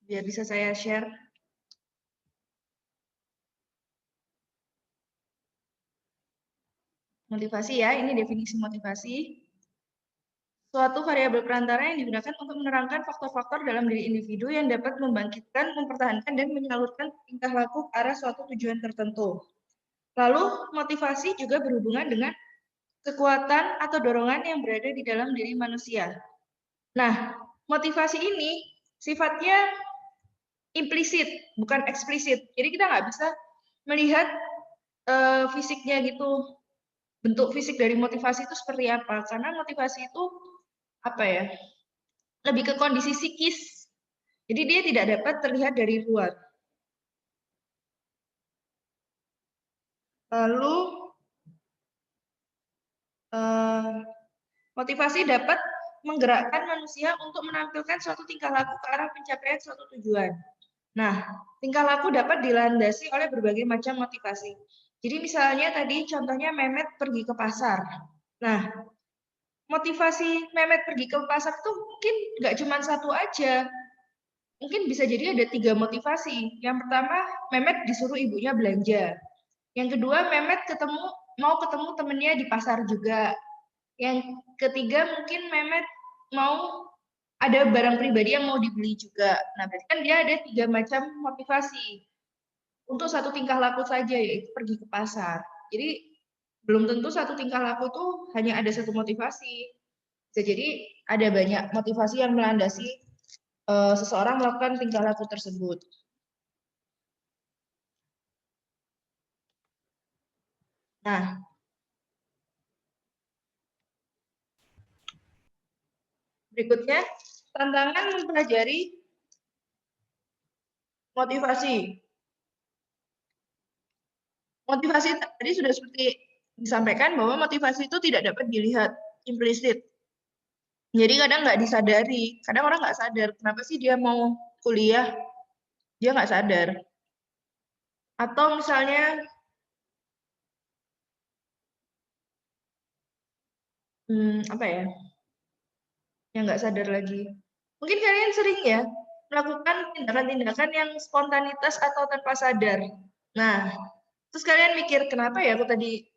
biar bisa saya share. Motivasi ya, ini definisi motivasi. Suatu variabel perantara yang digunakan untuk menerangkan faktor-faktor dalam diri individu yang dapat membangkitkan, mempertahankan, dan menyalurkan tingkah laku ke arah suatu tujuan tertentu. Lalu, motivasi juga berhubungan dengan kekuatan atau dorongan yang berada di dalam diri manusia. Nah, motivasi ini sifatnya implisit, bukan eksplisit. Jadi kita nggak bisa melihat fisiknya gitu, bentuk fisik dari motivasi itu seperti apa. Karena motivasi itu apa ya? Lebih ke kondisi psikis. Jadi dia tidak dapat terlihat dari luar. Lalu motivasi dapat menggerakkan manusia untuk menampilkan suatu tingkah laku ke arah pencapaian suatu tujuan. Nah, tingkah laku dapat dilandasi oleh berbagai macam motivasi. Jadi misalnya tadi contohnya Mehmet pergi ke pasar. Nah, motivasi Mehmet pergi ke pasar itu mungkin nggak cuma satu aja. Mungkin bisa jadi ada 3 motivasi. Yang pertama, Mehmet disuruh ibunya belanja. Yang kedua, Mehmet mau ketemu temennya di pasar juga. Yang ketiga, mungkin Mehmet mau ada barang pribadi yang mau dibeli juga. Nah, berarti kan dia ada 3 macam motivasi untuk satu tingkah laku saja, yaitu pergi ke pasar. Jadi, belum tentu satu tingkah laku itu hanya ada satu motivasi. Bisa jadi ada banyak motivasi yang melandasi seseorang melakukan tingkah laku tersebut. Nah, berikutnya, tantangan mempelajari motivasi. Motivasi tadi sudah seperti disampaikan bahwa motivasi itu tidak dapat dilihat implisit. Jadi kadang nggak disadari, kadang orang nggak sadar kenapa sih dia mau kuliah, dia nggak sadar. Atau misalnya, apa ya, yang nggak sadar lagi. Mungkin kalian sering ya melakukan tindakan-tindakan yang spontanitas atau tanpa sadar. Nah, terus kalian mikir, kenapa ya aku tadi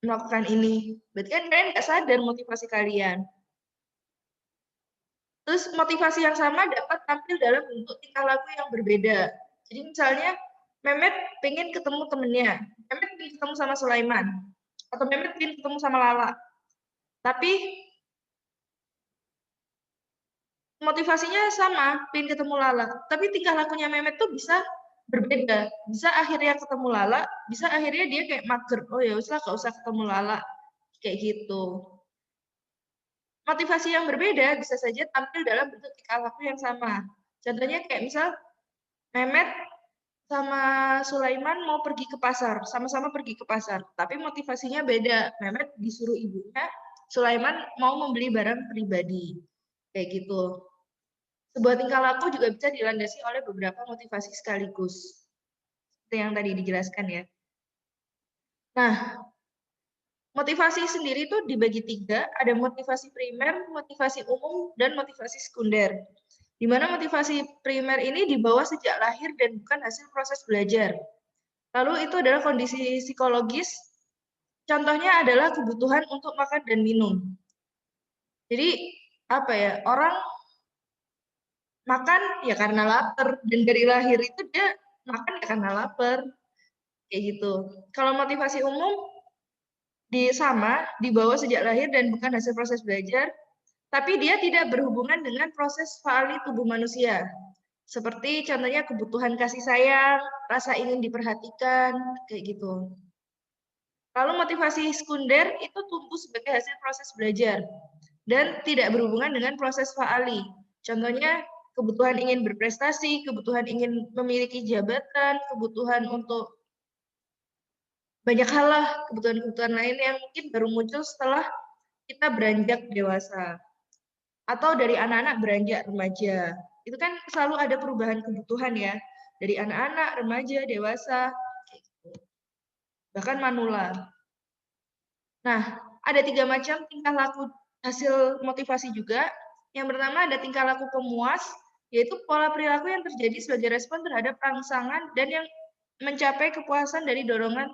melakukan ini? Berarti kan kalian nggak sadar motivasi kalian. Terus motivasi yang sama dapat tampil dalam bentuk tingkah laku yang berbeda. Jadi misalnya Mehmet pengen ketemu temennya, Mehmet pengen ketemu sama Sulaiman, atau Mehmet pengen ketemu sama Lala. Tapi motivasinya sama, pengen ketemu Lala. Tapi tingkah lakunya Mehmet tuh bisa berbeda. Bisa akhirnya ketemu Lala, bisa akhirnya dia kayak mager. Oh ya usah, gak usah ketemu Lala. Kayak gitu. Motivasi yang berbeda bisa saja tampil dalam bentuk tingkah laku yang sama. Contohnya kayak misal Mehmet sama Sulaiman mau pergi ke pasar, sama-sama pergi ke pasar, tapi motivasinya beda. Mehmet disuruh ibunya, Sulaiman mau membeli barang pribadi. Kayak gitu. Sebuah tingkah laku juga bisa dilandasi oleh beberapa motivasi sekaligus. Seperti yang tadi dijelaskan ya. Nah, motivasi sendiri itu dibagi 3, ada motivasi primer, motivasi umum, dan motivasi sekunder. Di mana motivasi primer ini dibawa sejak lahir dan bukan hasil proses belajar. Lalu itu adalah kondisi psikologis, contohnya adalah kebutuhan untuk makan dan minum. Jadi, apa ya, orang makan ya karena lapar, dan dari lahir itu dia makan ya karena lapar, kayak gitu. Kalau motivasi umum, dibawa sejak lahir dan bukan hasil proses belajar, tapi dia tidak berhubungan dengan proses faali tubuh manusia. Seperti contohnya kebutuhan kasih sayang, rasa ingin diperhatikan, kayak gitu. Lalu motivasi sekunder itu tumbuh sebagai hasil proses belajar dan tidak berhubungan dengan proses faali. Contohnya kebutuhan ingin berprestasi, kebutuhan ingin memiliki jabatan, kebutuhan untuk banyak hal lah, kebutuhan-kebutuhan lain yang mungkin baru muncul setelah kita beranjak dewasa. Atau dari anak-anak beranjak remaja. Itu kan selalu ada perubahan kebutuhan ya. Dari anak-anak, remaja, dewasa, bahkan manula. Nah, ada 3 macam tingkah laku hasil motivasi juga. Yang pertama ada tingkah laku pemuas, yaitu pola perilaku yang terjadi sebagai respon terhadap rangsangan dan yang mencapai kepuasan dari dorongan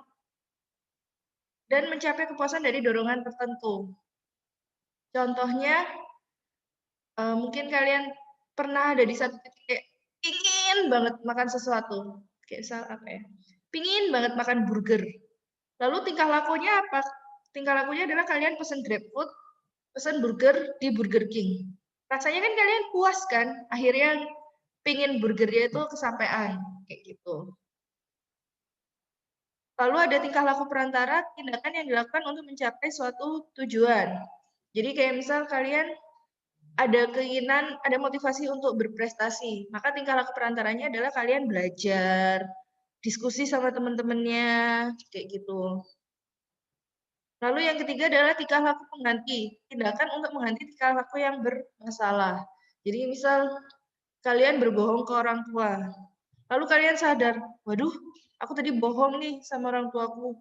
tertentu. Contohnya, mungkin kalian pernah ada di satu titik kayak ingin banget makan sesuatu, kayak misal apa ya, pingin banget makan burger. Lalu tingkah lakunya apa? Tingkah lakunya adalah kalian pesen GrabFood, pesen burger di Burger King. Rasanya kan kalian puas kan? Akhirnya pingin burgernya itu kesampaian, kayak gitu. Lalu ada tingkah laku perantara, tindakan yang dilakukan untuk mencapai suatu tujuan. Jadi kayak misal kalian ada keinginan, ada motivasi untuk berprestasi, maka tingkah laku perantaranya adalah kalian belajar, diskusi sama teman-temannya, kayak gitu. Lalu yang ketiga adalah tingkah laku pengganti, tindakan untuk mengganti tingkah laku yang bermasalah. Jadi misal kalian berbohong ke orang tua, lalu kalian sadar, waduh, aku tadi bohong nih sama orang tuaku.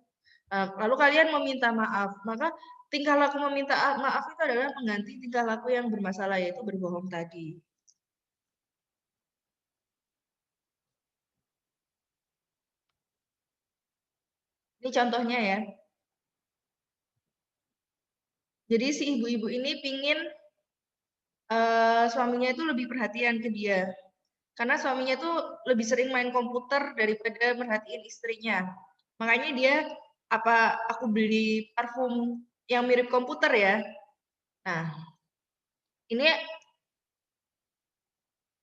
Lalu kalian meminta maaf, maka tingkah laku meminta maaf itu adalah mengganti tingkah laku yang bermasalah, yaitu berbohong tadi. Ini contohnya ya. Jadi si ibu-ibu ini pingin suaminya itu lebih perhatian ke dia. Karena suaminya tuh lebih sering main komputer daripada merhatiin istrinya. Makanya dia, apa aku beli parfum yang mirip komputer ya. Nah, ini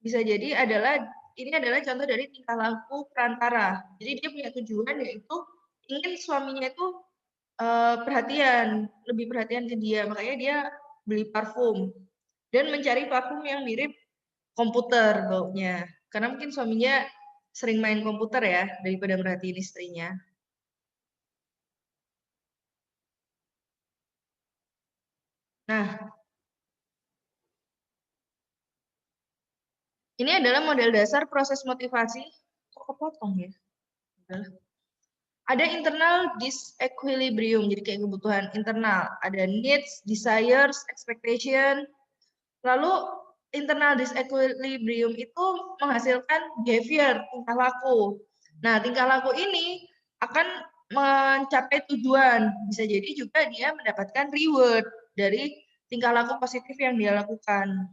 bisa jadi ini adalah contoh dari tingkah laku perantara. Jadi dia punya tujuan yaitu ingin suaminya itu perhatian, lebih perhatian ke dia. Makanya dia beli parfum dan mencari parfum yang mirip komputer baunya. Karena mungkin suaminya sering main komputer ya daripada merhatiin istrinya. Nah, ini adalah model dasar proses motivasi. Kok kepotong ya? Ada internal disequilibrium, jadi kayak kebutuhan internal. Ada needs, desires, expectation. Lalu internal disequilibrium itu menghasilkan behavior, tingkah laku. Nah, tingkah laku ini akan mencapai tujuan. Bisa jadi juga dia mendapatkan reward dari tingkah laku positif yang dia lakukan.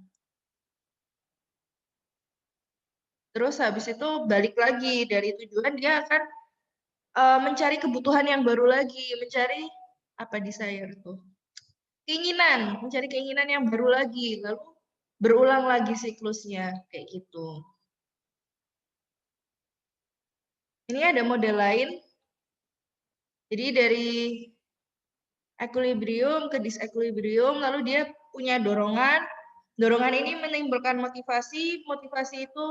Terus habis itu balik lagi dari tujuan, dia akan mencari kebutuhan yang baru lagi, mencari apa desire itu? Keinginan, mencari keinginan yang baru lagi, lalu berulang lagi siklusnya kayak gitu. Ini ada model lain. Jadi dari equilibrium ke disequilibrium, lalu dia punya dorongan. Dorongan ini menimbulkan motivasi. Motivasi itu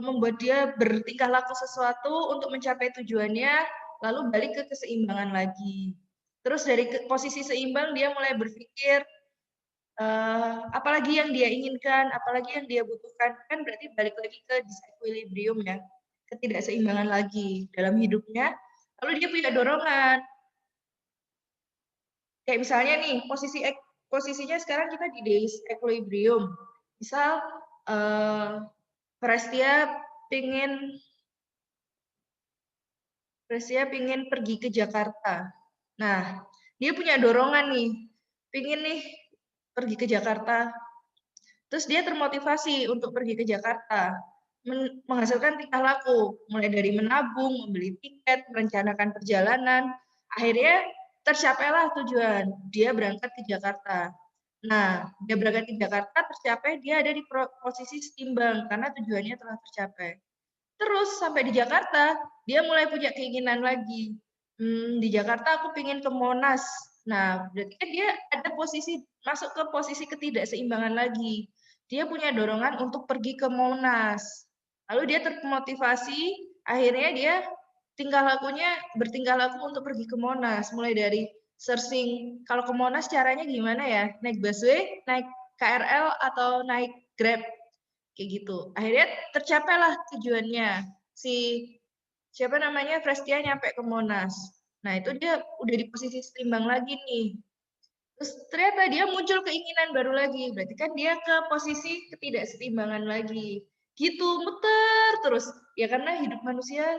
membuat dia bertingkah laku sesuatu untuk mencapai tujuannya, lalu balik ke keseimbangan lagi. Terus dari posisi seimbang dia mulai berpikir apalagi yang dia inginkan, apalagi yang dia butuhkan, kan berarti balik lagi ke disequilibrium ya, ketidakseimbangan lagi dalam hidupnya. Lalu dia punya dorongan. Kayak misalnya nih, posisinya sekarang kita di disequilibrium. Misal Prestia pingin pergi ke Jakarta. Nah, dia punya dorongan nih, pingin nih pergi ke Jakarta. Terus dia termotivasi untuk pergi ke Jakarta, menghasilkan tingkah laku, mulai dari menabung, membeli tiket, merencanakan perjalanan. Akhirnya tercapailah tujuan, dia berangkat ke Jakarta. Nah, dia berangkat ke Jakarta, tercapai, dia ada di posisi seimbang karena tujuannya telah tercapai. Terus sampai di Jakarta, dia mulai punya keinginan lagi. Di Jakarta aku pengen ke Monas. Nah, berarti kan dia ada masuk ke posisi ketidakseimbangan lagi. Dia punya dorongan untuk pergi ke Monas. Lalu dia termotivasi, akhirnya dia bertingkah laku untuk pergi ke Monas. Mulai dari searching, kalau ke Monas caranya gimana ya? Naik busway, naik KRL, atau naik Grab kayak gitu. Akhirnya tercapailah tujuannya. Si siapa namanya Prestia nyampe ke Monas. Nah, itu dia udah di posisi seimbang lagi nih. Terus ternyata dia muncul keinginan baru lagi. Berarti kan dia ke posisi ketidakseimbangan lagi. Gitu, muter terus. Ya karena hidup manusia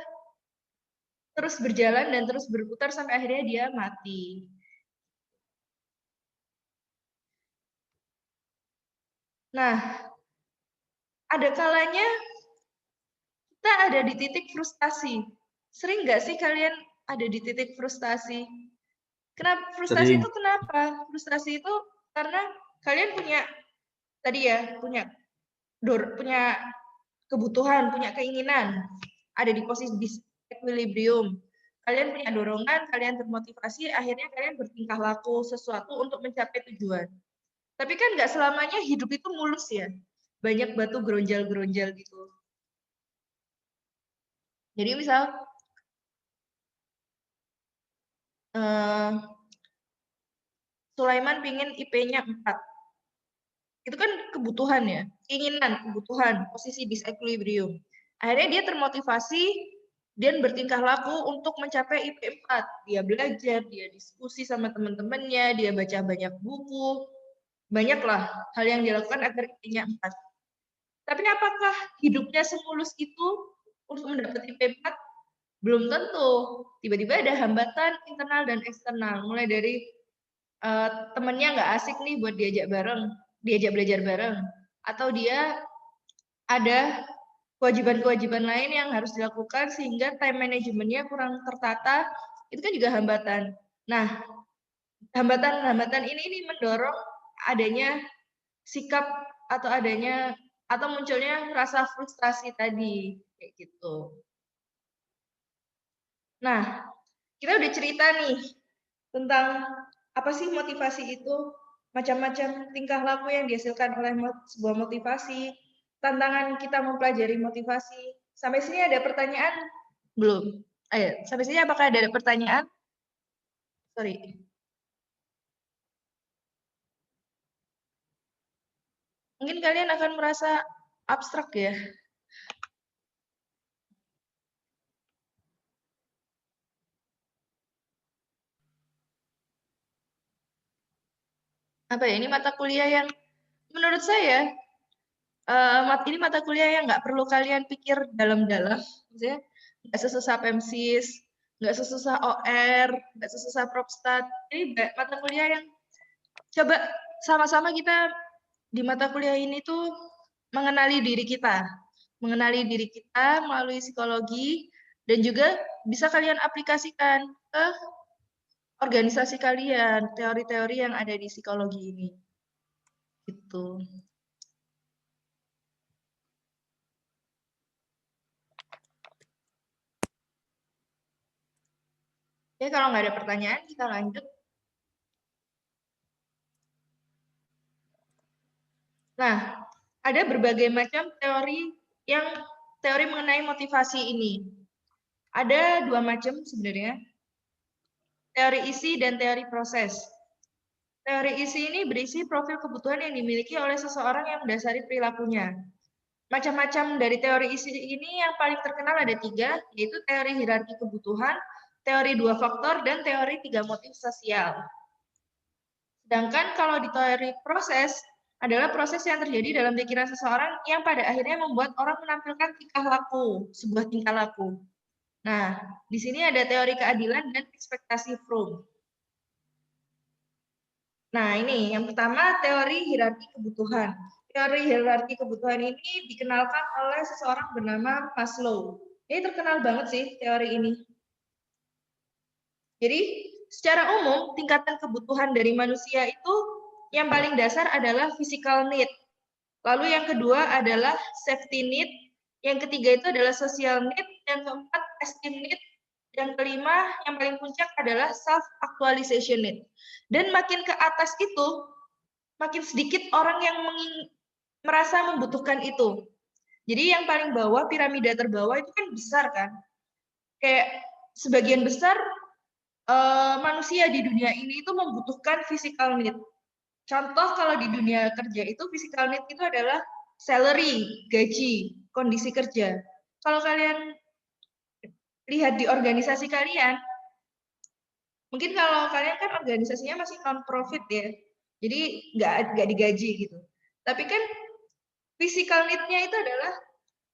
terus berjalan dan terus berputar sampai akhirnya dia mati. Nah, ada kalanya kita ada di titik frustasi. Sering nggak sih kalian ada di titik frustasi? Kenapa frustasi Sering. itu kenapa? Frustasi itu karena kalian punya tadi ya, punya kebutuhan, punya keinginan, ada di posisi equilibrium. Kalian punya dorongan, kalian termotivasi, akhirnya kalian bertingkah laku sesuatu untuk mencapai tujuan. Tapi kan nggak selamanya hidup itu mulus ya. Banyak batu geronjal-geronjal gitu. Jadi misal, Sulaiman pingin IP-nya 4. Itu kan kebutuhan ya, keinginan, kebutuhan, posisi disequilibrium. Akhirnya dia termotivasi dan bertingkah laku untuk mencapai IP 4. Dia belajar, dia diskusi sama teman-temannya, dia baca banyak buku, banyaklah hal yang dilakukan agar IP-nya 4. Tapi apakah hidupnya semulus itu untuk mendapat IP 4? Belum tentu. Tiba-tiba ada hambatan internal dan eksternal, mulai dari temennya nggak asik nih buat diajak belajar bareng, atau dia ada kewajiban-kewajiban lain yang harus dilakukan sehingga time manajemennya kurang tertata, itu kan juga hambatan. Nah, hambatan-hambatan ini mendorong adanya sikap atau munculnya rasa frustasi tadi, kayak gitu. Nah, kita udah cerita nih tentang apa sih motivasi itu, macam-macam tingkah laku yang dihasilkan oleh sebuah motivasi, tantangan kita mempelajari motivasi. Sampai sini ada pertanyaan? Belum. Ayo, sampai sini apakah ada pertanyaan? Sorry. Mungkin kalian akan merasa abstrak ya. Apa ya, ini mata kuliah yang menurut saya ini mata kuliah yang nggak perlu kalian pikir dalam-dalam, maksudnya nggak sesusah PEMSIS, nggak sesusah OR, nggak sesusah Propstat. Ini mata kuliah yang coba sama-sama kita di mata kuliah ini tuh mengenali diri kita melalui psikologi, dan juga bisa kalian aplikasikan ke organisasi kalian, teori-teori yang ada di psikologi ini. Gitu. Ya, kalau nggak ada pertanyaan, kita lanjut. Nah, ada berbagai macam teori mengenai motivasi ini. Ada 2 macam sebenarnya, teori isi dan teori proses. Teori isi ini berisi profil kebutuhan yang dimiliki oleh seseorang yang mendasari perilakunya. Macam-macam dari teori isi ini yang paling terkenal ada 3, yaitu teori hierarki kebutuhan, teori 2 faktor, dan teori 3 motif sosial. Sedangkan kalau di teori proses, adalah proses yang terjadi dalam pikiran seseorang yang pada akhirnya membuat orang menampilkan sebuah tingkah laku. Nah, di sini ada teori keadilan dan ekspektasi Fromm. Nah, ini yang pertama teori hierarki kebutuhan. Teori hierarki kebutuhan ini dikenalkan oleh seseorang bernama Maslow. Ini terkenal banget sih teori ini. Jadi, secara umum tingkatan kebutuhan dari manusia itu yang paling dasar adalah physical need. Lalu yang kedua adalah safety need, yang ketiga itu adalah social need, yang keempat esteem need, yang kelima yang paling puncak adalah self actualization need. Dan makin ke atas itu, makin sedikit orang yang merasa membutuhkan itu. Jadi yang paling bawah, piramida terbawah itu kan besar kan. Kayak sebagian besar manusia di dunia ini itu membutuhkan physical need. Contoh kalau di dunia kerja itu physical need itu adalah salary, gaji, kondisi kerja. Kalau kalian lihat di organisasi kalian, Mungkin kalau kalian kan organisasinya masih non-profit ya, jadi nggak digaji gitu. Tapi kan physical need-nya itu adalah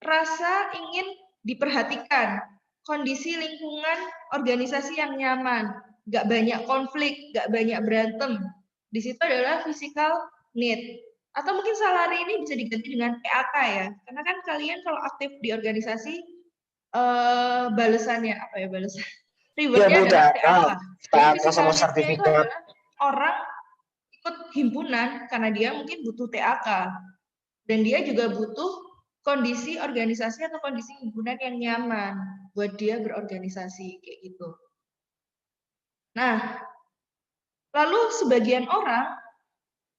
rasa ingin diperhatikan, kondisi lingkungan organisasi yang nyaman, nggak banyak konflik, nggak banyak berantem. Di situ adalah physical need. Atau mungkin salary ini bisa diganti dengan PAK ya, karena kan kalian kalau aktif di organisasi, balasannya apa ya balasan? Iya Rewardnya Bu, adalah PAK. Jadi PAK physical sama need-nya itu sertifikat. adalah orang ikut himpunan karena dia mungkin butuh TAK. Dan dia juga butuh kondisi organisasi atau kondisi himpunan yang nyaman buat dia berorganisasi kayak gitu. Nah, lalu sebagian orang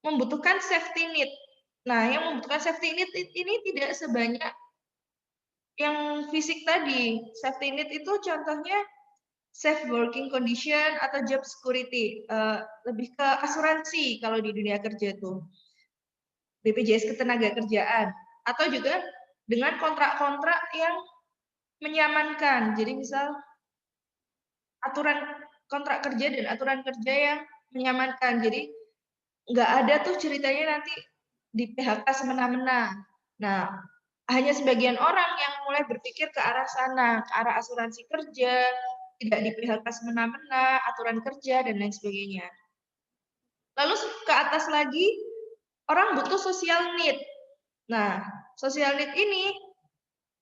membutuhkan safety net. Nah, yang membutuhkan safety net ini tidak sebanyak yang fisik tadi. Safety net itu contohnya safe working condition atau job security, lebih ke asuransi kalau di dunia kerja tuh. BPJS Ketenagakerjaan atau juga dengan kontrak-kontrak yang menyamankan. Jadi misal aturan kontrak kerja dan aturan kerja yang menyamankan. Jadi nggak ada tuh ceritanya nanti di PHK semena-mena. Nah, hanya sebagian orang yang mulai berpikir ke arah sana, ke arah asuransi kerja, tidak di PHK semena-mena, aturan kerja, dan lain sebagainya. Lalu ke atas lagi, orang butuh social need. Nah, social need ini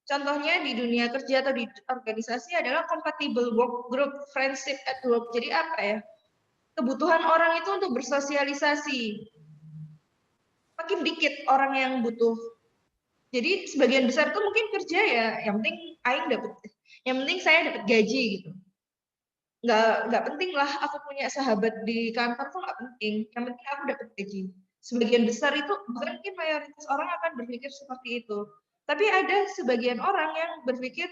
contohnya di dunia kerja atau di organisasi adalah compatible work group, friendship at work. Jadi apa ya? Kebutuhan orang itu untuk bersosialisasi. Makin dikit orang yang butuh. Jadi sebagian besar tuh mungkin kerja ya, yang penting aing dapat, yang penting saya dapat gaji gitu. Nggak penting lah aku punya sahabat di kantor tuh nggak penting. Yang penting aku dapat gaji. Sebagian besar itu bukan mungkin mayoritas orang akan berpikir seperti itu. Tapi ada sebagian orang yang berpikir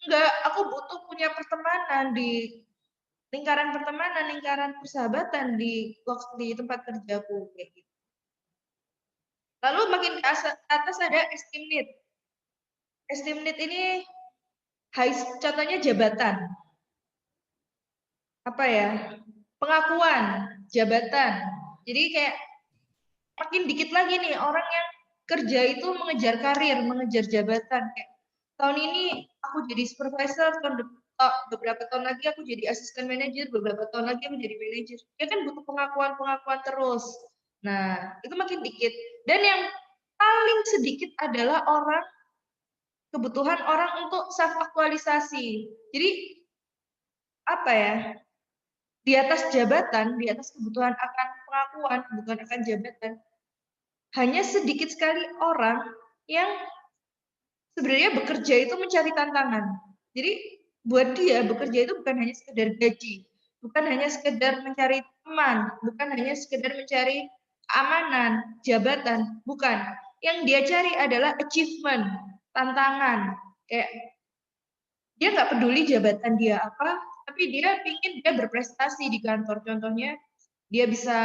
enggak, aku butuh punya pertemanan di lingkaran pertemanan, lingkaran persahabatan di tempat kerjaku kayak gitu. Lalu makin ke atas ada esteem need. Esteem need ini contohnya jabatan. Apa ya? Pengakuan jabatan. Jadi kayak makin dikit lagi nih orang yang kerja itu mengejar karir, mengejar jabatan. Kayak tahun ini aku jadi supervisor, beberapa tahun lagi aku jadi asisten manajer, beberapa tahun lagi aku jadi manajer. Dia kan butuh pengakuan terus. Nah, itu makin dikit. Dan yang paling sedikit adalah kebutuhan orang untuk self aktualisasi. Jadi apa ya? Di atas jabatan, di atas kebutuhan akan pengakuan, kebutuhan akan jabatan, hanya sedikit sekali orang yang sebenarnya bekerja itu mencari tantangan. Jadi buat dia bekerja itu bukan hanya sekedar gaji, bukan hanya sekedar mencari teman, bukan hanya sekedar mencari keamanan, jabatan, bukan. Yang dia cari adalah achievement, tantangan. Kayak dia nggak peduli jabatan dia apa, tapi dia ingin dia berprestasi di kantor. Contohnya dia bisa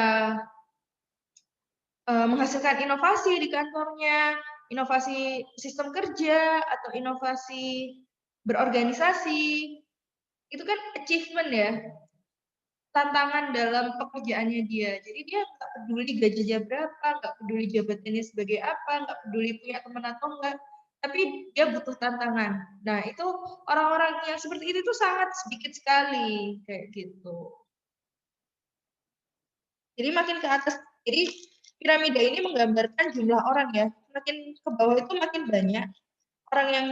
menghasilkan inovasi di kantornya, inovasi sistem kerja atau inovasi berorganisasi. Itu kan achievement ya, tantangan dalam pekerjaannya dia. Jadi dia nggak peduli gajinya berapa, nggak peduli jabatannya sebagai apa, nggak peduli punya teman atau enggak, tapi dia butuh tantangan. Nah, itu orang-orang yang seperti itu tuh sangat sedikit sekali kayak gitu. Jadi makin ke atas, jadi piramida ini menggambarkan jumlah orang ya. Makin ke bawah itu makin banyak orang yang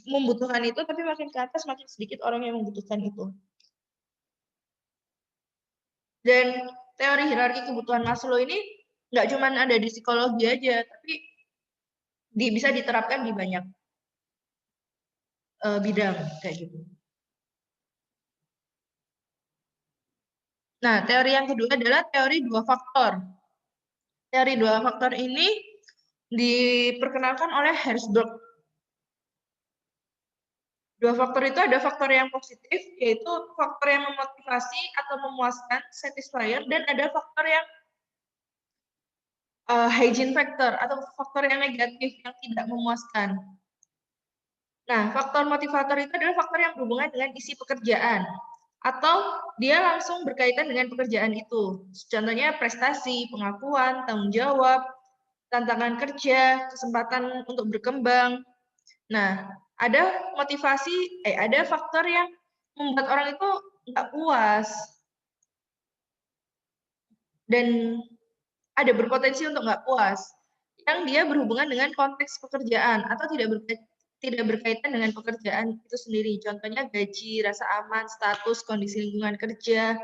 membutuhkan itu, tapi makin ke atas makin sedikit orang yang membutuhkan itu. Dan teori hierarki kebutuhan Maslow ini nggak cuma ada di psikologi aja, tapi bisa diterapkan di banyak bidang kayak gitu. Nah, teori yang kedua adalah teori dua faktor. Teori dua faktor ini diperkenalkan oleh Herzberg. Dua faktor itu ada faktor yang positif, yaitu faktor yang memotivasi atau memuaskan, satisfier, dan ada faktor yang hygiene factor atau faktor yang negatif yang tidak memuaskan. Nah, faktor motivator itu adalah faktor yang berhubungan dengan isi pekerjaan. atau dia langsung berkaitan dengan pekerjaan itu. Contohnya prestasi, pengakuan, tanggung jawab, tantangan kerja, kesempatan untuk berkembang. Nah, ada faktor yang membuat orang itu nggak puas dan ada berpotensi untuk nggak puas, yang dia berhubungan dengan konteks pekerjaan atau tidak berkaitan dengan pekerjaan itu sendiri. Contohnya gaji, rasa aman, status, kondisi lingkungan kerja,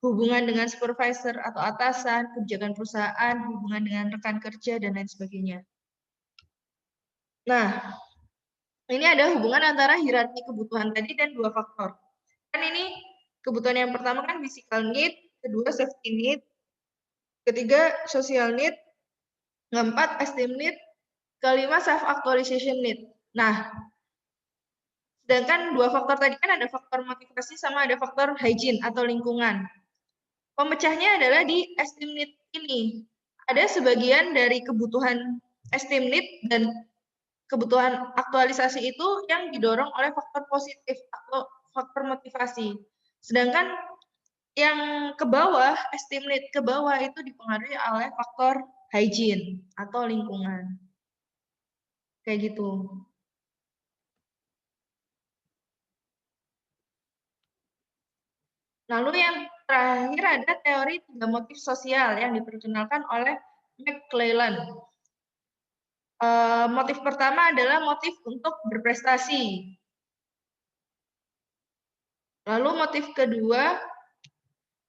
hubungan dengan supervisor atau atasan, kebijakan perusahaan, hubungan dengan rekan kerja, dan lain sebagainya. Nah, ini ada hubungan antara hierarki kebutuhan tadi dan dua faktor. Kan ini kebutuhan yang pertama kan physical need, kedua safety need, ketiga social need, keempat esteem need, kelima self actualization need. Nah, sedangkan dua faktor tadi kan ada faktor motivasi sama ada faktor hygiene atau lingkungan. Pemecahnya adalah di esteem need ini. Ada sebagian dari kebutuhan esteem need dan kebutuhan aktualisasi itu yang didorong oleh faktor positif atau faktor motivasi. Sedangkan yang ke bawah, esteem need ke bawah itu dipengaruhi oleh faktor hygiene atau lingkungan. Kayak gitu. Lalu yang terakhir ada teori tiga motif sosial yang diperkenalkan oleh McClellan. Motif pertama adalah motif untuk berprestasi. Lalu motif kedua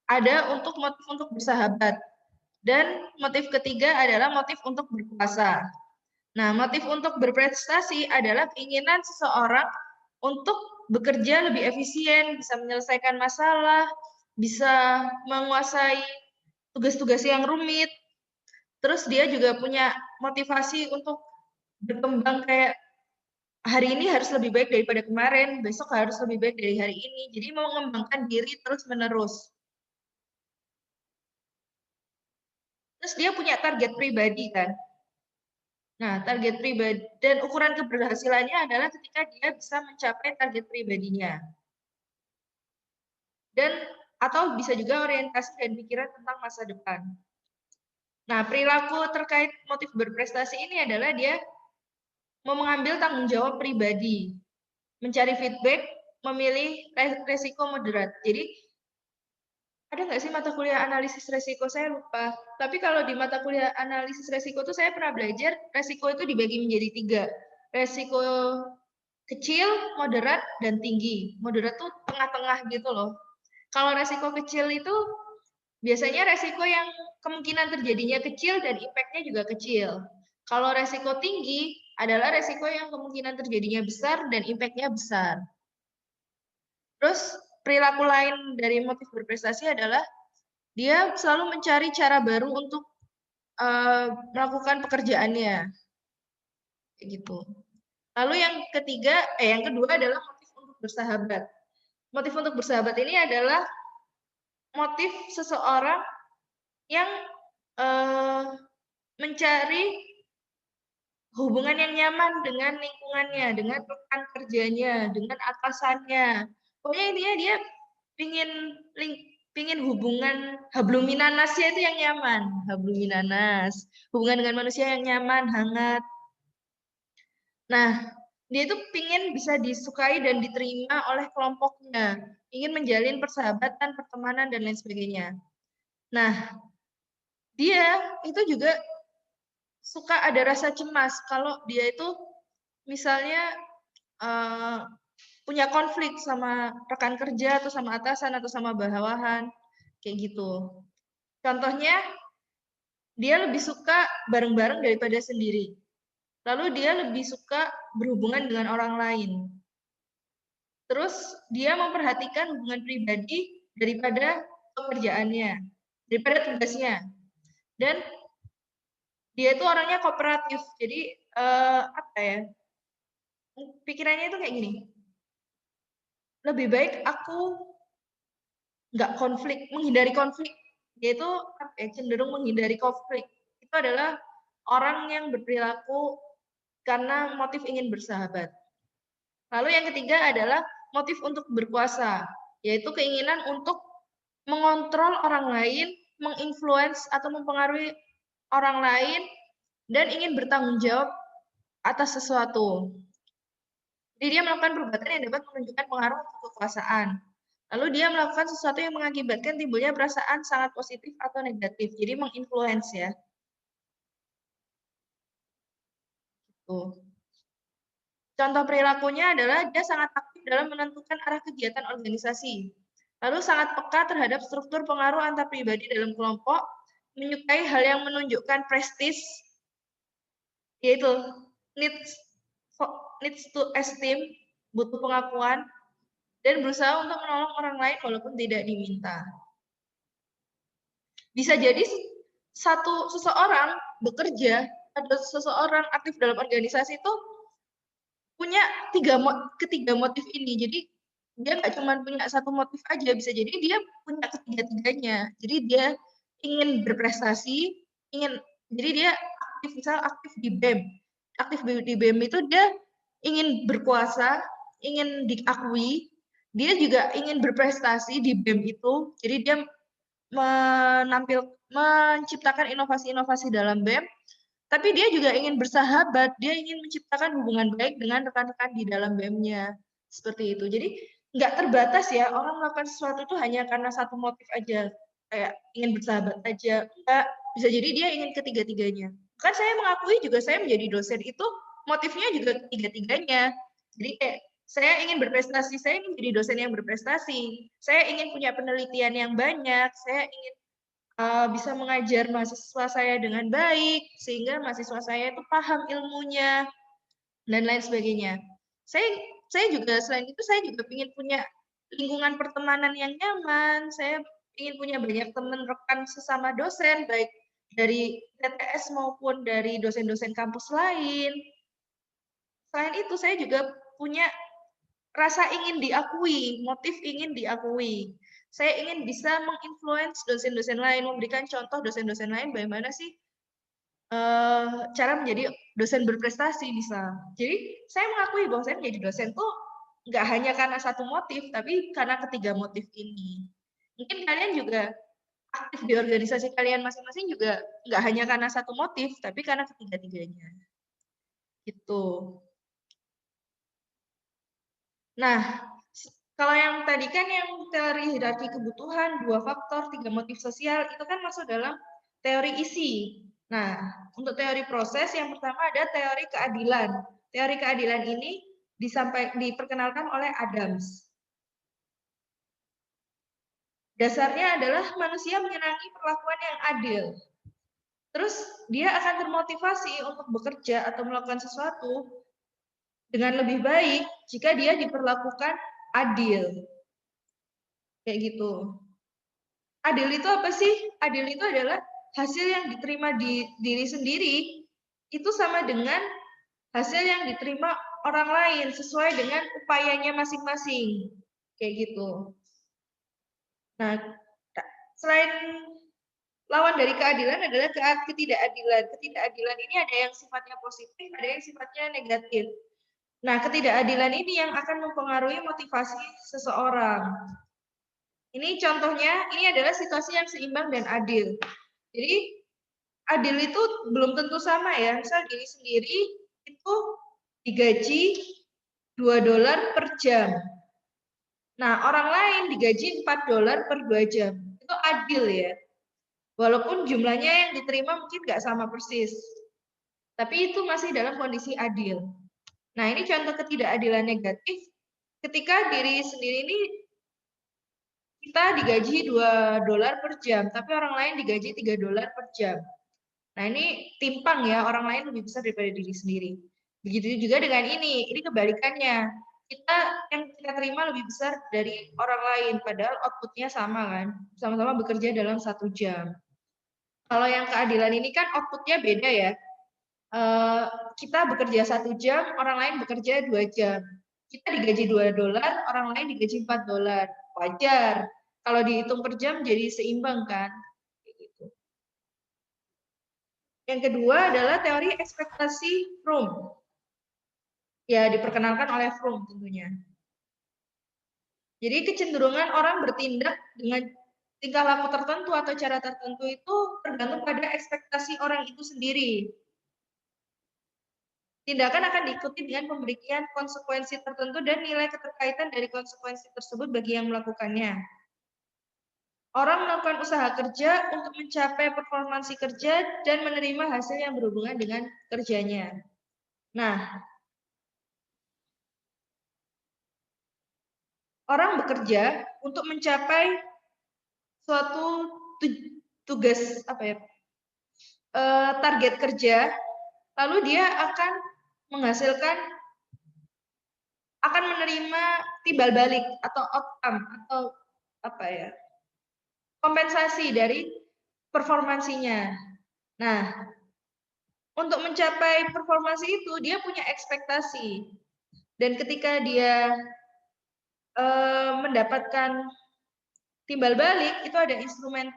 ada motif untuk bersahabat. Dan motif ketiga adalah motif untuk berkuasa. Nah, motif untuk berprestasi adalah keinginan seseorang untuk bekerja lebih efisien, bisa menyelesaikan masalah, bisa menguasai tugas-tugas yang rumit. Terus dia juga punya motivasi untuk berkembang kayak hari ini harus lebih baik daripada kemarin, besok harus lebih baik dari hari ini. Jadi mau mengembangkan diri terus-menerus. Terus dia punya target pribadi kan. Nah, target pribadi dan ukuran keberhasilannya adalah ketika dia bisa mencapai target pribadinya. Dan atau bisa juga orientasi dan pikiran tentang masa depan. Nah, perilaku terkait motif berprestasi ini adalah dia mau mengambil tanggung jawab pribadi, mencari feedback, memilih resiko moderat. Jadi, ada nggak sih mata kuliah analisis resiko? Saya lupa. Tapi kalau di mata kuliah analisis resiko itu saya pernah belajar, resiko itu dibagi menjadi 3. Resiko kecil, moderat, dan tinggi. Moderat tuh tengah-tengah gitu loh. Kalau resiko kecil itu biasanya resiko yang kemungkinan terjadinya kecil dan impact-nya juga kecil. Kalau resiko tinggi adalah resiko yang kemungkinan terjadinya besar dan impact-nya besar. Terus perilaku lain dari motif berprestasi adalah dia selalu mencari cara baru untuk melakukan pekerjaannya. Kayak gitu. Lalu yang kedua adalah motif untuk bersahabat. Motif untuk bersahabat ini adalah motif seseorang yang mencari hubungan yang nyaman dengan lingkungannya, dengan rekan kerjanya, dengan atasannya. Pokoknya intinya dia pingin hubungan habluminanasnya itu yang nyaman, habluminanas, hubungan dengan manusia yang nyaman, hangat. Nah, dia itu pingin bisa disukai dan diterima oleh kelompoknya, ingin menjalin persahabatan, pertemanan, dan lain sebagainya. Nah, dia itu juga suka ada rasa cemas kalau dia itu misalnya punya konflik sama rekan kerja atau sama atasan atau sama bawahan, kayak gitu. Contohnya, dia lebih suka bareng-bareng daripada sendiri. Lalu dia lebih suka berhubungan dengan orang lain. Terus dia memperhatikan hubungan pribadi daripada pekerjaannya, daripada tugasnya. Dan dia itu orangnya kooperatif. Jadi apa ya? Pikirannya itu kayak gini. Lebih baik aku nggak konflik, menghindari konflik. Dia itu cenderung menghindari konflik. Itu adalah orang yang berperilaku karena motif ingin bersahabat. Lalu yang ketiga adalah motif untuk berkuasa. yaitu keinginan untuk mengontrol orang lain, menginfluence atau mempengaruhi orang lain, dan ingin bertanggung jawab atas sesuatu. Jadi dia melakukan perbuatan yang dapat menunjukkan pengaruh untuk kekuasaan. Lalu dia melakukan sesuatu yang mengakibatkan timbulnya perasaan sangat positif atau negatif. Jadi menginfluence ya. Tuh. Contoh perilakunya adalah dia sangat aktif dalam menentukan arah kegiatan organisasi. Lalu sangat peka terhadap struktur pengaruh antar pribadi dalam kelompok, menyukai hal yang menunjukkan prestis, yaitu needs to esteem, butuh pengakuan, dan berusaha untuk menolong orang lain walaupun tidak diminta. Bisa jadi seseorang bekerja atau seseorang aktif dalam organisasi itu punya ketiga motif ini. Jadi dia nggak cuma punya satu motif aja, bisa jadi dia punya ketiga-tiganya. Jadi dia ingin berprestasi, jadi dia aktif di BEM. Aktif di BEM itu dia ingin berkuasa, ingin diakui, dia juga ingin berprestasi di BEM itu. Jadi dia menciptakan inovasi-inovasi dalam BEM, tapi dia juga ingin bersahabat, dia ingin menciptakan hubungan baik dengan rekan-rekan di dalam BEM-nya. Seperti itu. Jadi nggak terbatas ya, orang melakukan sesuatu itu hanya karena satu motif aja. Kayak ingin bersahabat aja. Enggak, bisa jadi dia ingin ketiga-tiganya. Kan saya mengakui juga saya menjadi dosen itu motifnya juga ketiga-tiganya. Jadi kayak saya ingin berprestasi, saya ingin jadi dosen yang berprestasi. Saya ingin punya penelitian yang banyak, saya ingin bisa mengajar mahasiswa saya dengan baik, sehingga mahasiswa saya itu paham ilmunya, dan lain sebagainya. Saya juga, selain itu, saya juga ingin punya lingkungan pertemanan yang nyaman, saya ingin punya banyak teman rekan sesama dosen, baik dari TTS maupun dari dosen-dosen kampus lain. Selain itu, saya juga punya rasa ingin diakui, motif ingin diakui. Saya ingin bisa menginfluence dosen-dosen lain, memberikan contoh dosen-dosen lain bagaimana sih cara menjadi dosen berprestasi bisa. Jadi saya mengakui bahwa saya menjadi dosen tuh nggak hanya karena satu motif, tapi karena ketiga motif ini. Mungkin kalian juga aktif di organisasi kalian masing-masing juga nggak hanya karena satu motif, tapi karena ketiga-tiganya. Gitu. Nah, kalau yang tadi kan yang teori hierarki kebutuhan, 2 faktor, 3 motif sosial, itu kan masuk dalam teori isi. Nah, untuk teori proses, yang pertama ada teori keadilan. Teori keadilan ini diperkenalkan oleh Adams. Dasarnya adalah manusia menyenangi perlakuan yang adil. Terus dia akan termotivasi untuk bekerja atau melakukan sesuatu dengan lebih baik jika dia diperlakukan adil. Kayak gitu. Adil itu apa sih? Adil itu adalah hasil yang diterima di diri sendiri itu sama dengan hasil yang diterima orang lain sesuai dengan upayanya masing-masing. Kayak gitu. Nah, selain lawan dari keadilan adalah ketidakadilan. Ketidakadilan ini ada yang sifatnya positif, ada yang sifatnya negatif. Nah, ketidakadilan ini yang akan mempengaruhi motivasi seseorang. Ini contohnya, ini adalah situasi yang seimbang dan adil. Jadi, adil itu belum tentu sama ya. Misal diri sendiri itu digaji $2 per jam. Nah, orang lain digaji $4 per 2 jam. Itu adil ya. Walaupun jumlahnya yang diterima mungkin nggak sama persis. Tapi itu masih dalam kondisi adil. Nah, ini contoh ketidakadilan negatif. Ketika diri sendiri ini kita digaji $2 per jam, tapi orang lain digaji $3 per jam. Nah, ini timpang ya, orang lain lebih besar daripada diri sendiri. Begitu juga dengan ini kebalikannya. Yang kita terima lebih besar dari orang lain, padahal outputnya sama kan, sama-sama bekerja dalam 1 jam. Kalau yang keadilan ini kan outputnya beda ya. Kita bekerja 1 jam, orang lain bekerja 2 jam. Kita digaji $2, orang lain digaji $4. Wajar. Kalau dihitung per jam jadi seimbang kan. Yang kedua adalah teori ekspektasi Fromm. Ya, diperkenalkan oleh Fromm tentunya. Jadi kecenderungan orang bertindak dengan tingkah laku tertentu atau cara tertentu itu tergantung pada ekspektasi orang itu sendiri. Tindakan akan diikuti dengan pemberian konsekuensi tertentu dan nilai keterkaitan dari konsekuensi tersebut bagi yang melakukannya. Orang melakukan usaha kerja untuk mencapai performansi kerja dan menerima hasil yang berhubungan dengan kerjanya. Nah, orang bekerja untuk mencapai suatu tugas target kerja, lalu dia akan menerima timbal balik atau outcome atau kompensasi dari performansinya. Nah, untuk mencapai performansi itu dia punya ekspektasi, dan ketika dia mendapatkan timbal balik itu ada instrumentasi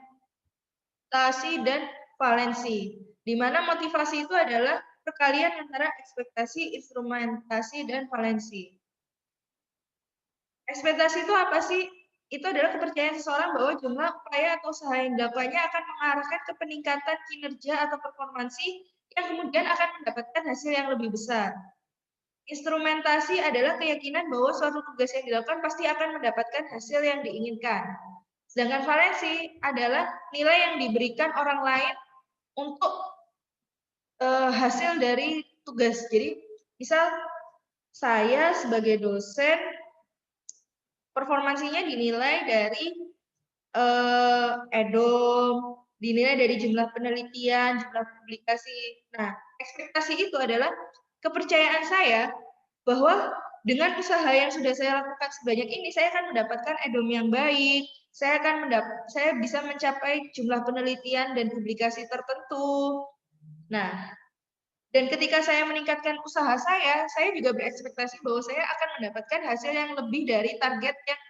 dan valensi, di mana motivasi itu adalah perkalian antara ekspektasi, instrumentasi, dan valensi. Ekspektasi itu apa sih? Itu adalah kepercayaan seseorang bahwa jumlah upaya atau usaha yang dilakukannya akan mengarahkan ke peningkatan kinerja atau performansi yang kemudian akan mendapatkan hasil yang lebih besar. Instrumentasi adalah keyakinan bahwa suatu tugas yang dilakukan pasti akan mendapatkan hasil yang diinginkan. Sedangkan valensi adalah nilai yang diberikan orang lain untuk hasil dari tugas. Jadi, misal saya sebagai dosen, performansinya dinilai dari EDOM, dinilai dari jumlah penelitian, jumlah publikasi. Nah, ekspektasi itu adalah kepercayaan saya bahwa dengan usaha yang sudah saya lakukan sebanyak ini, saya akan mendapatkan EDOM yang baik, saya bisa mencapai jumlah penelitian dan publikasi tertentu. Nah, dan ketika saya meningkatkan usaha saya juga berekspektasi bahwa saya akan mendapatkan hasil yang lebih dari target yang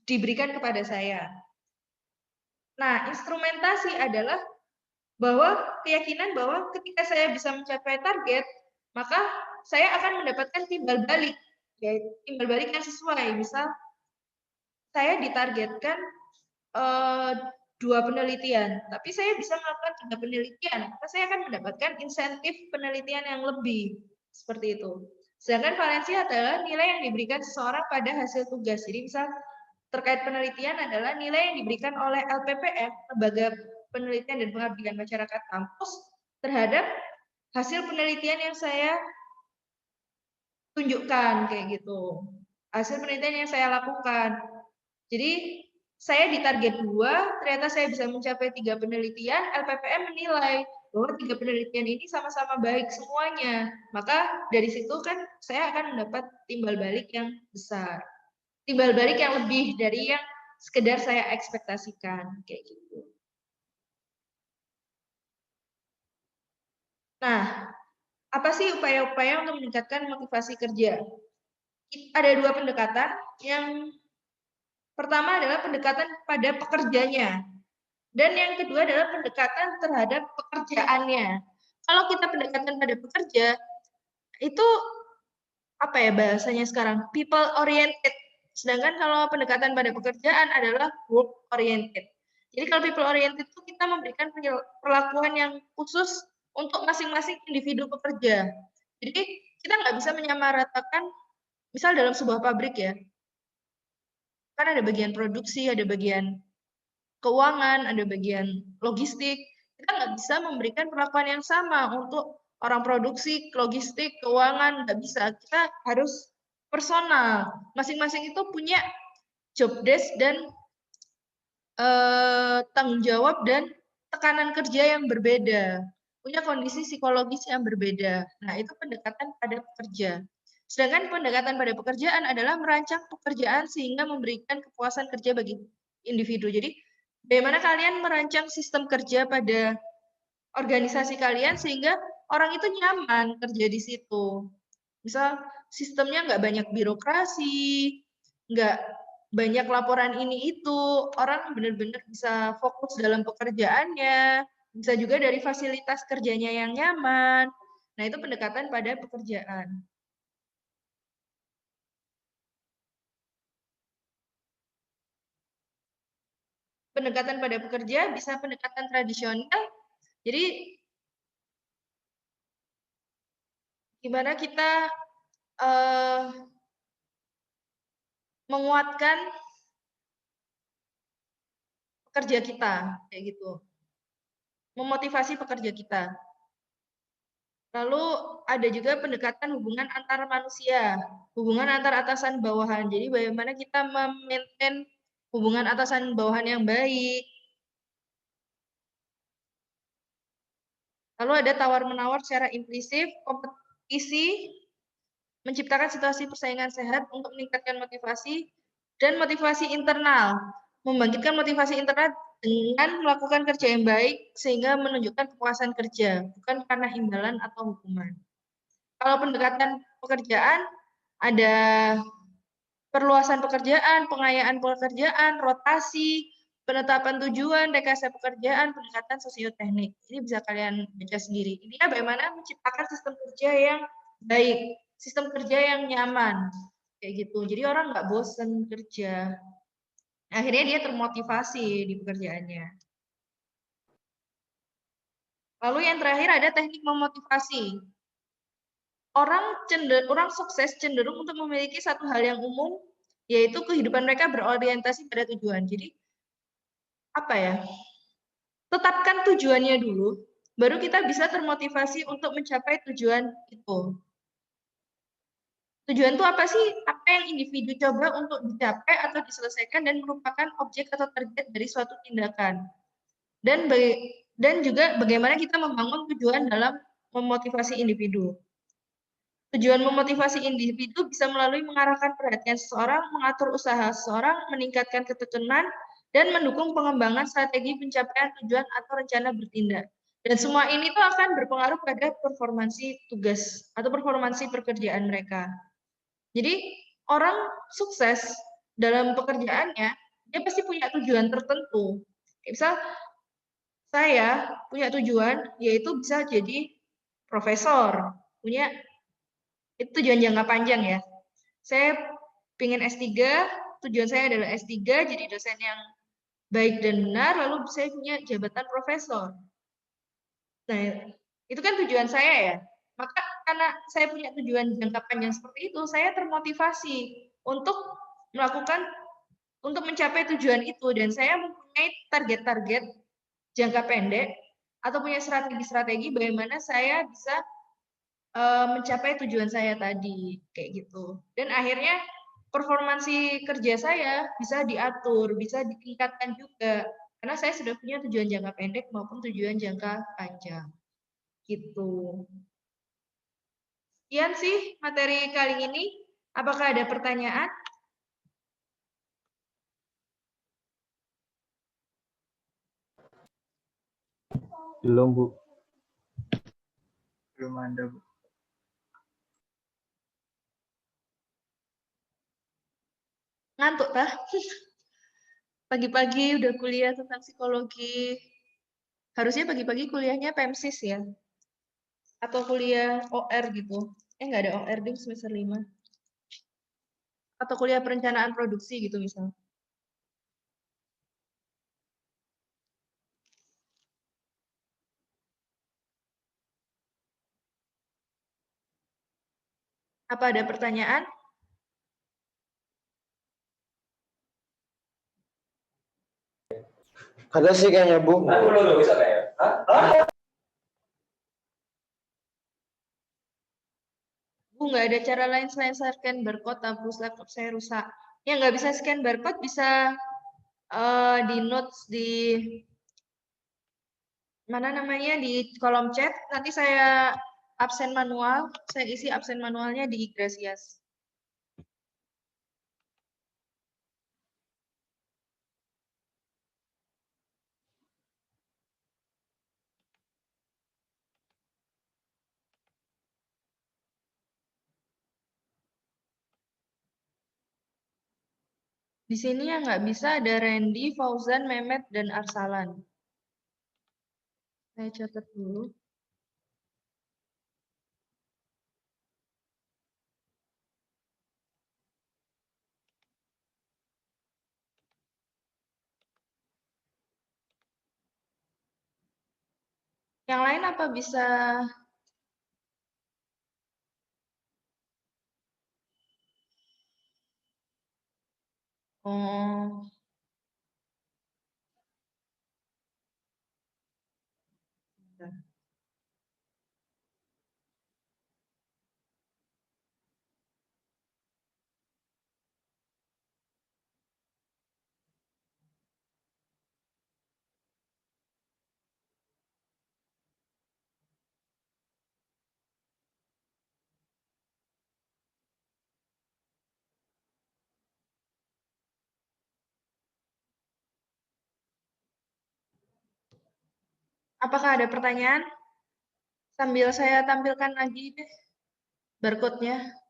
diberikan kepada saya. Nah, instrumentasi adalah bahwa keyakinan bahwa ketika saya bisa mencapai target, maka saya akan mendapatkan timbal balik, yaitu timbal balik yang sesuai. Misal, saya ditargetkan 2 penelitian, tapi saya bisa melakukan 3 penelitian, maka saya akan mendapatkan insentif penelitian yang lebih, seperti itu. Sedangkan valensi adalah nilai yang diberikan seseorang pada hasil tugas. Jadi misal terkait penelitian adalah nilai yang diberikan oleh LPPM, Lembaga Penelitian dan Pengabdian Masyarakat kampus, terhadap hasil penelitian yang saya tunjukkan, kayak gitu. Hasil penelitian yang saya lakukan. Jadi saya di target 2, ternyata saya bisa mencapai 3 penelitian, LPPM menilai bahwa 3 penelitian ini sama-sama baik semuanya. Maka dari situ kan saya akan mendapat timbal balik yang besar. Timbal balik yang lebih dari yang sekedar saya ekspektasikan, kayak gitu. Nah, apa sih upaya-upaya untuk meningkatkan motivasi kerja? Ada 2 pendekatan. Yang pertama adalah pendekatan pada pekerjanya. Dan yang kedua adalah pendekatan terhadap pekerjaannya. Kalau kita pendekatan pada pekerja, itu apa ya bahasanya sekarang? People oriented. Sedangkan kalau pendekatan pada pekerjaan adalah work oriented. Jadi kalau people oriented itu kita memberikan perlakuan yang khusus untuk masing-masing individu pekerja. Jadi kita nggak bisa menyamaratakan, misal dalam sebuah pabrik ya, kan ada bagian produksi, ada bagian keuangan, ada bagian logistik. Kita nggak bisa memberikan perlakuan yang sama untuk orang produksi, logistik, keuangan, nggak bisa. Kita harus personal. Masing-masing itu punya job desk dan tanggung jawab dan tekanan kerja yang berbeda. Punya kondisi psikologis yang berbeda. Nah, itu pendekatan pada pekerja. Sedangkan pendekatan pada pekerjaan adalah merancang pekerjaan sehingga memberikan kepuasan kerja bagi individu. Jadi, bagaimana kalian merancang sistem kerja pada organisasi kalian sehingga orang itu nyaman kerja di situ. Misal sistemnya nggak banyak birokrasi, nggak banyak laporan ini itu, orang benar-benar bisa fokus dalam pekerjaannya, bisa juga dari fasilitas kerjanya yang nyaman. Nah, itu pendekatan pada pekerjaan. pendekatan pada pekerja, bisa pendekatan tradisional. Jadi gimana kita menguatkan pekerja kita, kayak gitu. Memotivasi pekerja kita. Lalu ada juga pendekatan hubungan antar manusia, hubungan antar atasan bawahan. Jadi bagaimana kita memaintain hubungan atasan bawahan yang baik. Lalu ada tawar-menawar secara implisit, kompetisi, menciptakan situasi persaingan sehat untuk meningkatkan motivasi, dan motivasi internal, membangkitkan motivasi internal dengan melakukan kerja yang baik sehingga menunjukkan kepuasan kerja, bukan karena imbalan atau hukuman. Kalau pendekatan pekerjaan, ada perluasan pekerjaan, pengayaan pekerjaan, rotasi, penetapan tujuan, rekayasa pekerjaan, pendekatan sosioteknik. Ini bisa kalian baca sendiri. Ini bagaimana menciptakan sistem kerja yang baik, sistem kerja yang nyaman, kayak gitu. Jadi orang nggak bosen kerja. Akhirnya dia termotivasi di pekerjaannya. Lalu yang terakhir ada teknik memotivasi. Orang sukses cenderung untuk memiliki satu hal yang umum, yaitu kehidupan mereka berorientasi pada tujuan. Jadi apa ya? Tetapkan tujuannya dulu, baru kita bisa termotivasi untuk mencapai tujuan itu. Tujuan itu apa sih? Apa yang individu coba untuk dicapai atau diselesaikan dan merupakan objek atau target dari suatu tindakan. Dan juga bagaimana kita membangun tujuan dalam memotivasi individu. Tujuan memotivasi individu bisa melalui mengarahkan perhatian seseorang, mengatur usaha seseorang, meningkatkan ketekunan, dan mendukung pengembangan strategi pencapaian tujuan atau rencana bertindak. Dan semua ini tuh akan berpengaruh pada performansi tugas atau performansi pekerjaan mereka. Jadi orang sukses dalam pekerjaannya, dia pasti punya tujuan tertentu. Misal saya punya tujuan yaitu bisa jadi profesor, punya itu tujuan jangka panjang ya. Saya ingin S3, tujuan saya adalah S3, jadi dosen yang baik dan benar, lalu saya punya jabatan profesor. Nah, itu kan tujuan saya ya. Maka karena saya punya tujuan jangka panjang seperti itu, saya termotivasi untuk melakukan, untuk mencapai tujuan itu. Dan saya mempunyai target-target jangka pendek, atau punya strategi-strategi bagaimana saya bisa mencapai tujuan saya tadi, kayak gitu. Dan akhirnya performansi kerja saya bisa diatur, bisa ditingkatkan juga, karena saya sudah punya tujuan jangka pendek maupun tujuan jangka panjang, gitu. Sekian sih materi kali ini. Apakah ada pertanyaan? Belum, Bu. Belum ada, Bu. Ngantuk tah? Pagi-pagi udah kuliah tentang psikologi. Harusnya pagi-pagi kuliahnya PEMSIS ya. Atau kuliah OR gitu. Nggak ada OR di semester 5. Atau kuliah perencanaan produksi gitu misalnya. Apa ada pertanyaan? Ada sih kayaknya, Bu. Bisa kayak. Bu, nggak ada cara lain selain scan barcode, hapus laptop saya rusak. Yang nggak bisa scan barcode bisa di notes di mana namanya di kolom chat. Nanti saya absen manual, saya isi absen manualnya di Igrasias. Di sini yang nggak bisa ada Randy, Fauzan, Mehmet, dan Arsalan. Saya catat dulu. Yang lain apa bisa? Oh. Apakah ada pertanyaan? Sambil saya tampilkan lagi deh barcode-nya.